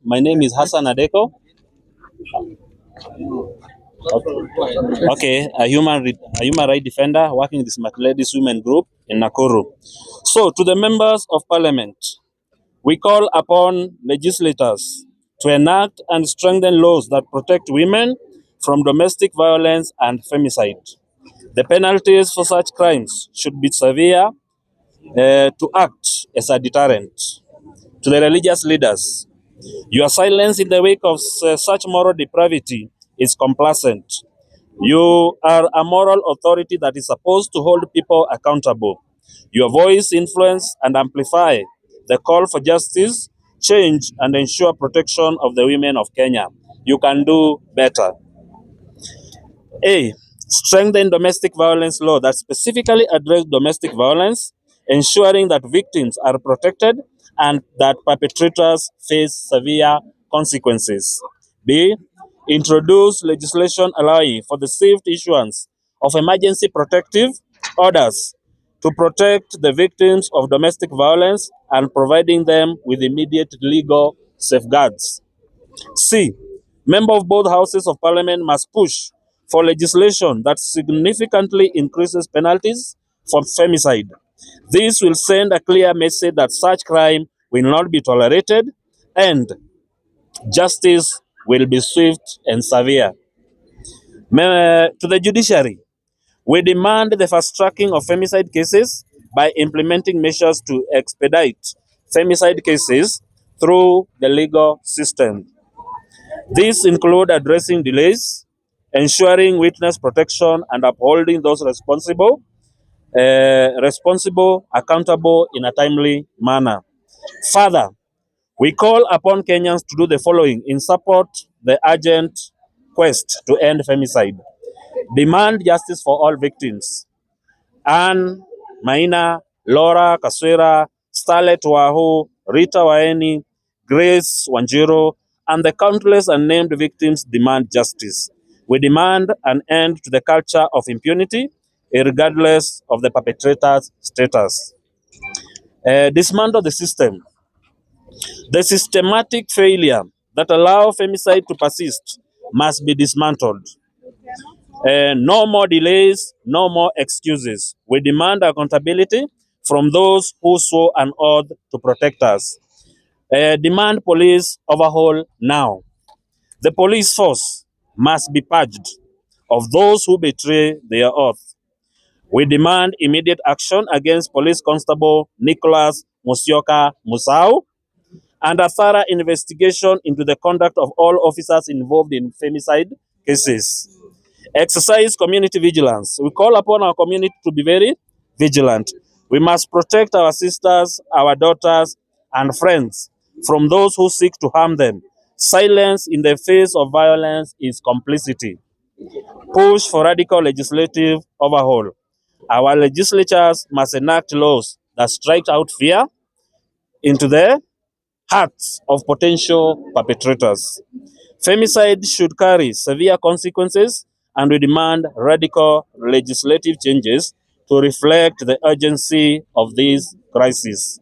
My name is Hassan Adeko. Okay, a human rights defender working in the Smart Ladies Women Group in Nakuru. So, to the members of Parliament, we call upon legislators to enact and strengthen laws that protect women from domestic violence and femicide. The penalties for such crimes should be severe to act as a deterrent. To the religious leaders, your silence in the wake of such moral depravity is complacent. You are a moral authority that is supposed to hold people accountable. Your voice influence and amplify the call for justice, change, and ensure protection of the women of Kenya. You can do better. A. Strengthen domestic violence law that specifically address domestic violence, ensuring that victims are protected and that perpetrators face severe consequences. B. Introduce legislation allowing for the safe issuance of emergency protective orders to protect the victims of domestic violence and providing them with immediate legal safeguards. C. Members of both houses of parliament must push for legislation that significantly increases penalties for femicide. This will send a clear message that such crime will not be tolerated and justice will be swift and severe. To the judiciary, we demand the fast tracking of femicide cases by implementing measures to expedite femicide cases through the legal system. These include addressing delays, ensuring witness protection, and upholding those responsible accountable in a timely manner. Further, we call upon Kenyans to do the following in support the urgent quest to end femicide. Demand justice for all victims. Anne, Maina, Laura Kaswera, Starlet Wahu, Rita Waeni, Grace Wanjiro, and the countless unnamed victims demand justice. We demand an end to the culture of impunity, regardless of the perpetrator's status. Dismantle the system. The systematic failure that allows femicide to persist must be dismantled. No more delays, no more excuses. We demand accountability from those who swore an oath to protect us. Demand police overhaul now. The police force must be purged of those who betray their oath. We demand immediate action against Police Constable Nicholas Musyoka Musau and a thorough investigation into the conduct of all officers involved in femicide cases. Exercise community vigilance. We call upon our community to be very vigilant. We must protect our sisters, our daughters, and friends from those who seek to harm them. Silence in the face of violence is complicity. Push for radical legislative overhaul. Our legislatures must enact laws that strike out fear into the hearts of potential perpetrators. Femicide should carry severe consequences, and we demand radical legislative changes to reflect the urgency of this crisis.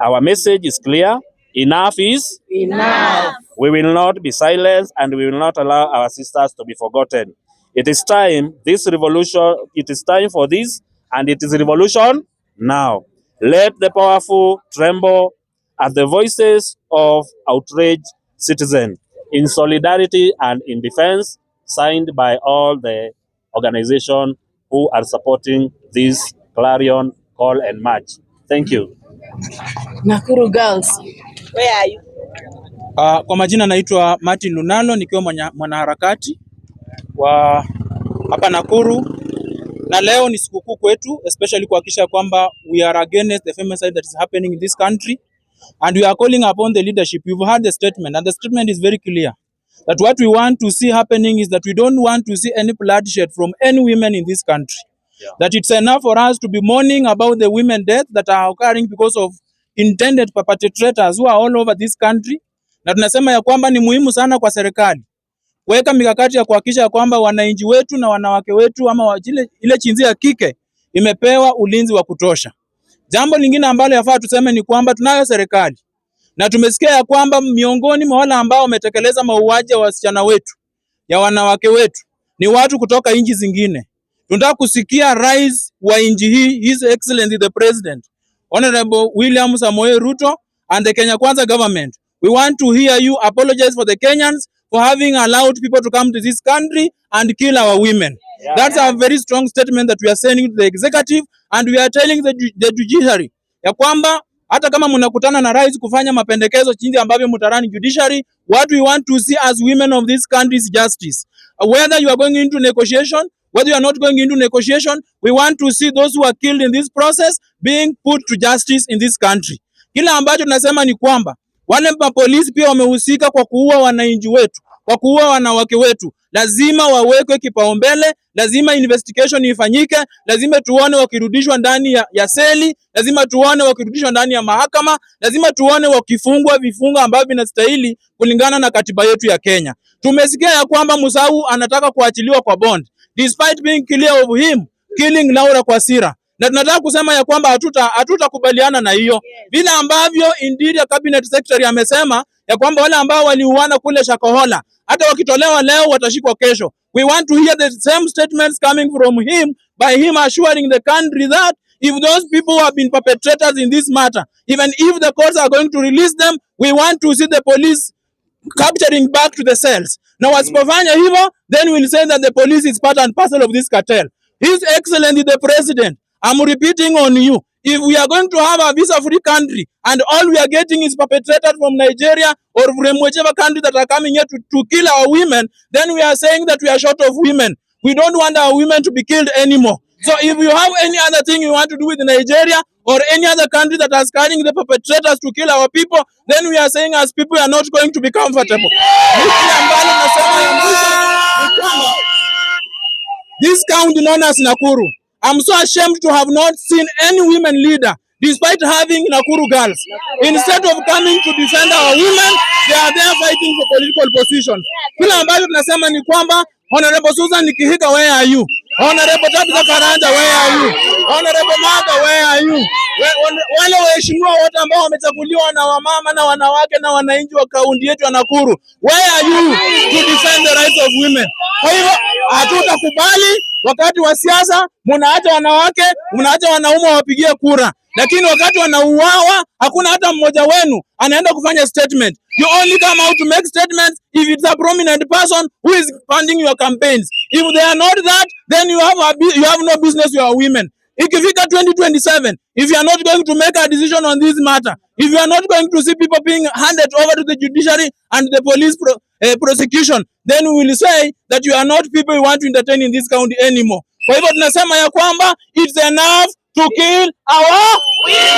Our message is clear. Enough is enough. We will not be silenced, and we will not allow our sisters to be forgotten. It is time, it is time for this, and it is revolution now. Let the powerful tremble at the voices of outraged citizens in solidarity and in defense, signed by all the organizations who are supporting this clarion call and march. Thank you. Nakuru girls, where are you? Kwa majina naitwa Martin Lunalo, nikiwa mwanaharakati wa hapa Nakuru, na leo ni sikukuu kwetu, especially kuhakikisha kwamba we are against the femicide that is happening in this country, and we are calling upon the leadership. You've heard the statement, and the statement is very clear that what we want to see happening is that we don't want to see any bloodshed from any women in this country. Yeah. That it's enough for us to be mourning about the women deaths that are occurring because of intended perpetrators who are all over this country. Na tunasema ya kwamba ni muhimu sana kwa serikali kuweka mikakati ya kuhakikisha kwamba wananchi wetu na wanawake wetu ama ile jinsia ya kike imepewa ulinzi wa kutosha. Jambo lingine ambalo yafaa tuseme ni kwamba tunayo serikali. na tumesikia ya kwamba miongoni mwa wale ambao wametekeleza mauaji ya wasichana wetu, ya wanawake wetu, ni watu kutoka nchi zingine. Tunataka kusikia rais wa nchi hii, His Excellency the President, Honorable William Samoei Ruto and the Kenya Kwanza government. We want to hear you apologize for the Kenyans for having allowed people to come to this country and kill our women. Yeah. That's a very strong statement that we are sending to the executive, and we are telling the judiciary ya kwamba hata kama mnakutana na rais kufanya mapendekezo jinsi ambavyo mtarani judiciary, what we want to see as women of this country is justice. Whether you are going into negotiation, whether you are not going into negotiation, we want to see those who are killed in this process being put to justice in this country. Kila ambacho tunasema ni kwamba wale mapolisi pia wamehusika kwa kuua wananchi wetu, kwa kuua wanawake wetu. Lazima wawekwe kipaumbele, lazima investigation ifanyike, lazima tuone wakirudishwa ndani ya seli, lazima tuone wakirudishwa ndani ya mahakama, lazima tuone wakifungwa vifungo ambavyo vinastahili kulingana na katiba yetu ya Kenya. Tumesikia ya kwamba Musau anataka kuachiliwa kwa bond, despite being clear of him killing Laura kwa sira. Na tunataka kusema ya kwamba hatutakubaliana na hiyo. Vile ambavyo Interior Cabinet Secretary amesema ya kwamba wale ambao waliuana kule Shakahola hata wakitolewa leo watashikwa kesho. We want to hear the same statements coming from him, by him assuring the country that if those people have been perpetrators in this matter, even if the courts are going to release them, we want to see the police capturing back to the cells. Na wasipofanya hivyo, then we'll say that the police is part and parcel of this cartel. His Excellency the President, I'm repeating on you. If we are going to have a visa-free country and all we are getting is perpetrators from Nigeria or from whichever country that are coming here to kill our women, then we are saying that we are short of women. We don't want our women to be killed anymore. So if you have any other thing you want to do with Nigeria or any other country that is carrying the perpetrators to kill our people, then we are saying as people are not going to be comfortable. This county known as Nakuru, I'm so ashamed to have not seen any women leader, despite having Nakuru girls. Instead of coming to defend our women, they are there fighting for political positions. Kila ambacho tunasema ni kwamba Honorable Susan Nikihika, where are you? Honorable Tabitha Karanja, where are you? Honorable Martha, where are you? Wale waheshimiwa wote ambao wamechaguliwa na wamama na wanawake na wananchi wa kaunti yetu ya Nakuru, where are you to defend the rights of women? Kwa hivyo hatutakubali wakati wa siasa mnaacha wanawake, mnaacha wanaume wapigie kura, lakini wakati wanauawa hakuna hata mmoja wenu anaenda kufanya statement. You only come out to make statements if it's a prominent person who is funding your campaigns. If they are not that, then you have no business with your women. Ikifika 2027, if you are not going to make a decision on this matter, if you are not going to see people being handed over to the judiciary and the police prosecution, then we will say that you are not people we want to entertain in this county anymore. Kwa hivyo tunasema ya kwamba it's enough to kill our women.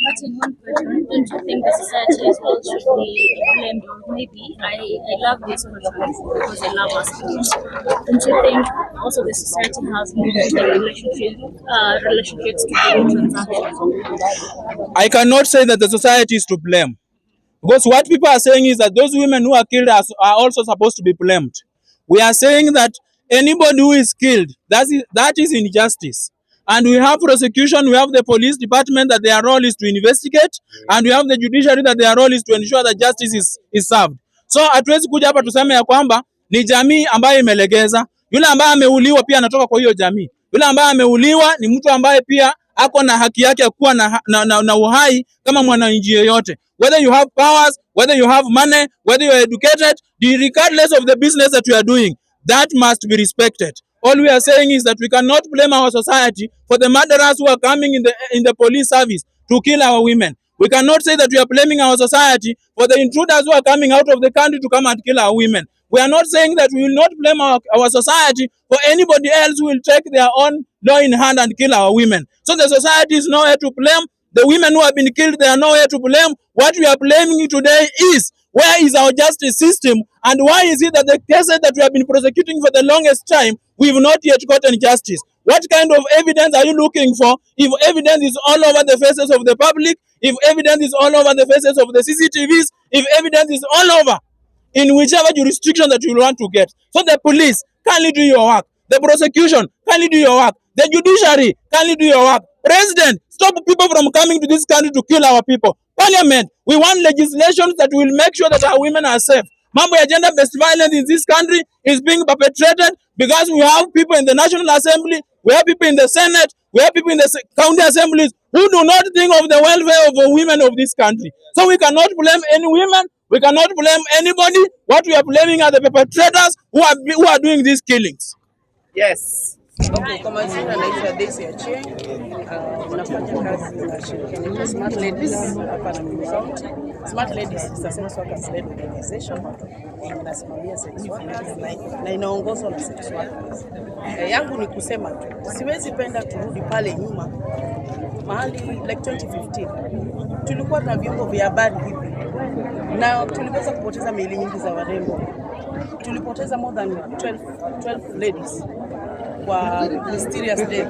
Martin, one question. Don't you think the society as well should be blamed? Or maybe I love this question because I love us. Don't you think also the society has moved the relationships to transactions? I cannot say that the society is to blame, because what people are saying is that those women who are killed are also supposed to be blamed. We are saying that anybody who is killed, that is injustice. And we have prosecution, we have the police department that their role is to investigate, and we have the judiciary that their role is to ensure that justice is served. So hatuwezi kuja hapa tuseme ya kwamba ni jamii ambayo imelegeza. Yule ambaye ameuliwa pia anatoka kwa hiyo jamii. Yule ambaye ameuliwa ni mtu ambaye pia ako na haki yake ya kuwa na uhai kama mwananchi yeyote. Whether you have powers, whether you have money, whether you are educated, regardless of the business that you are doing, that must be respected. All we are saying is that we cannot blame our society for the murderers who are coming in the police service to kill our women. We cannot say that we are blaming our society for the intruders who are coming out of the country to come and kill our women. We are not saying that we will not blame our society for anybody else who will take their own law in hand and kill our women. So the society is nowhere to blame. The women who have been killed, they are nowhere to blame. What we are blaming today is, where is our justice system, and why is it that the cases that we have been prosecuting for the longest time, we have not yet gotten justice? What kind of evidence are you looking for? If evidence is all over the faces of the public, if evidence is all over the faces of the CCTVs, if evidence is all over, in whichever jurisdiction that you want to get. So the police, kindly do your work. The prosecution, kindly do your work. The judiciary, kindly do your work. President, stop people from coming to this country to kill our people. Parliament, we want legislation that will make sure that our women are safe. Mambo ya gender-based violence in this country is being perpetrated because we have people in the National Assembly, we have people in the Senate, we have people in the county assemblies who do not think of the welfare of the women of this country. So we cannot blame any women, we cannot blame anybody. What we are blaming are the perpetrators who are doing these killings. Yes. Okay, kwa majina naitwa Daisy Achieng. Nafanya kazi na shirika inaitwa Smart Ladies hapa na County. Smart Ladies is a sex workers led organization inasimamia sex workers na inaongozwa na sex workers. Yangu ni kusema tu, siwezi penda turudi pale nyuma mahali like 2015 tulikuwa na vyombo vya habari hivi na tuliweza kupoteza miili nyingi za warembo. Tulipoteza more than 12 ladies kwa mysterious death.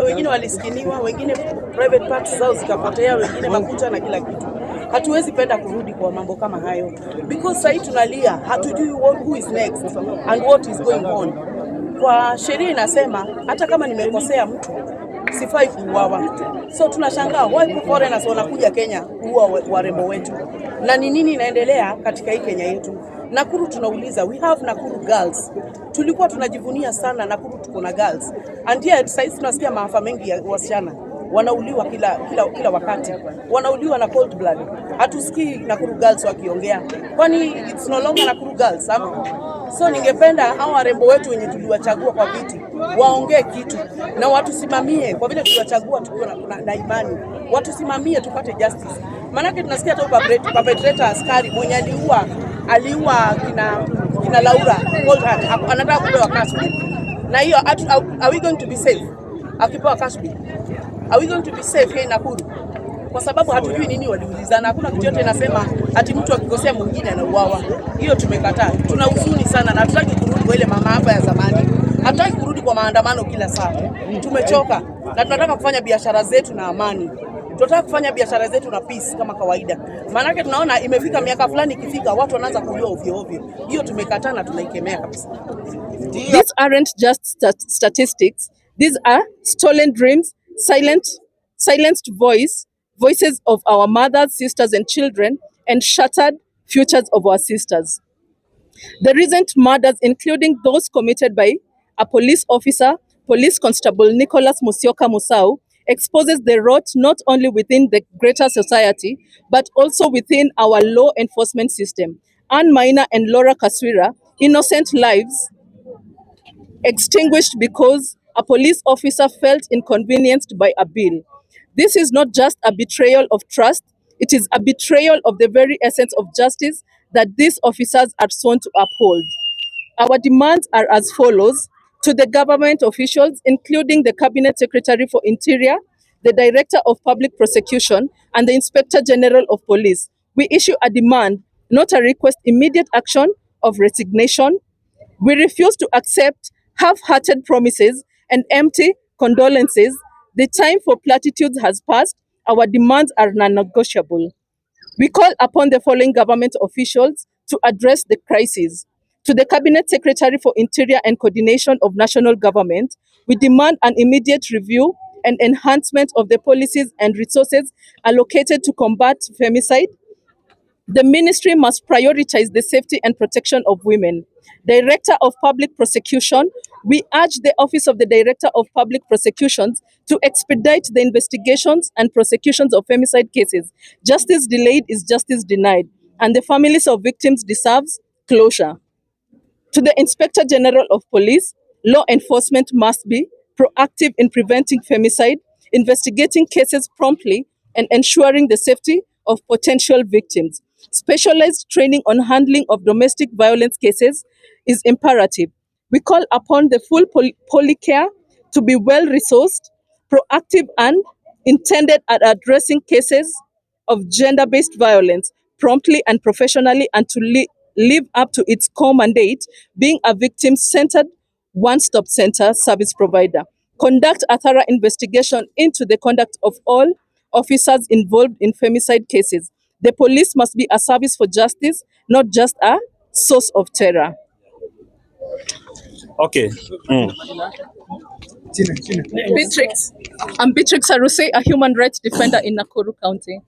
Wengine waliskiniwa, wengine private parts zao zikapotea, wengine makucha na kila kitu. Hatuwezi penda kurudi kwa mambo kama hayo because sasa tunalia, hatujui who is next and what is going on. Kwa sheria inasema hata kama nimekosea mtu sifai kuuawa. So tunashangaa why foreigners wanakuja Kenya kuua warembo wetu. Na ni nini inaendelea katika hii Kenya yetu? Nakuru tunauliza, we have Nakuru girls. Tulikuwa tunajivunia sana Nakuru tuko na girls. And yet sasa tunasikia maafa mengi ya wasichana wanauliwa kila wakati. Wanauliwa na cold blood. Hatusikii Nakuru girls wakiongea. Kwani it's no longer Nakuru girls ama? So ningependa hao warembo wetu wenye tuliwachagua kwa viti waongee kitu na watusimamie kwa vile tuliwachagua tukiwa na imani. Watusimamie tupate justice. Manake tunasikia tu perpetrator askari mwenye aliua kina Laura anataka kupewa custody. Na hiyo are we going to be safe? Akipewa custody. Are we going to be safe here in Nakuru? Kwa sababu hatujui nini waliulizana. Hakuna kitu yote inasema ati mtu akikosea mwingine anauawa. Hiyo tumekataa. Tuna huzuni sana na hatutaki kurudi kwa ile mama hapa ya zamani. Hatutaki kurudi kwa maandamano kila saa. Tumechoka na tunataka kufanya biashara zetu na amani. Tunataka kufanya biashara zetu na peace kama kawaida. Maana tunaona imefika miaka fulani ikifika watu wanaanza kuuliwa ovyo ovyo. Hiyo tumekataa na tunaikemea kabisa. These aren't just statistics. These are stolen dreams, silenced voices of our mothers, sisters and children, and shattered futures of our sisters. The recent murders, including those committed by a police officer, Police Constable Nicholas Musyoka Musau, exposes the rot not only within the greater society, but also within our law enforcement system. Anne Maina and Laura Kaswira, innocent lives extinguished because a police officer felt inconvenienced by a bill. This is not just a betrayal of trust, it is a betrayal of the very essence of justice that these officers are sworn to uphold. Our demands are as follows: to the government officials, including the Cabinet Secretary for Interior, the Director of Public Prosecution, and the Inspector General of Police. We issue a demand, not a request, immediate action of resignation. We refuse to accept half-hearted promises and empty condolences. The time for platitudes has passed. Our demands are non-negotiable. We call upon the following government officials to address the crisis. To the Cabinet Secretary for Interior and Coordination of National Government, we demand an immediate review and enhancement of the policies and resources allocated to combat femicide. The ministry must prioritize the safety and protection of women. Director of Public Prosecution, we urge the Office of the Director of Public Prosecutions to expedite the investigations and prosecutions of femicide cases. Justice delayed is justice denied, and the families of victims deserves closure. To the Inspector General of Police, law enforcement must be proactive in preventing femicide, investigating cases promptly, and ensuring the safety of potential victims. Specialized training on handling of domestic violence cases is imperative. We call upon the full polycare to be well-resourced, proactive and intended at addressing cases of gender-based violence promptly and professionally, and to live up to its core mandate, being a victim-centered, one-stop center service provider. Conduct a thorough investigation into the conduct of all officers involved in femicide cases. The police must be a service for justice, not just a source of terror. Okay. Beatrix. I'm Beatrix Aruse, a human rights defender in Nakuru County.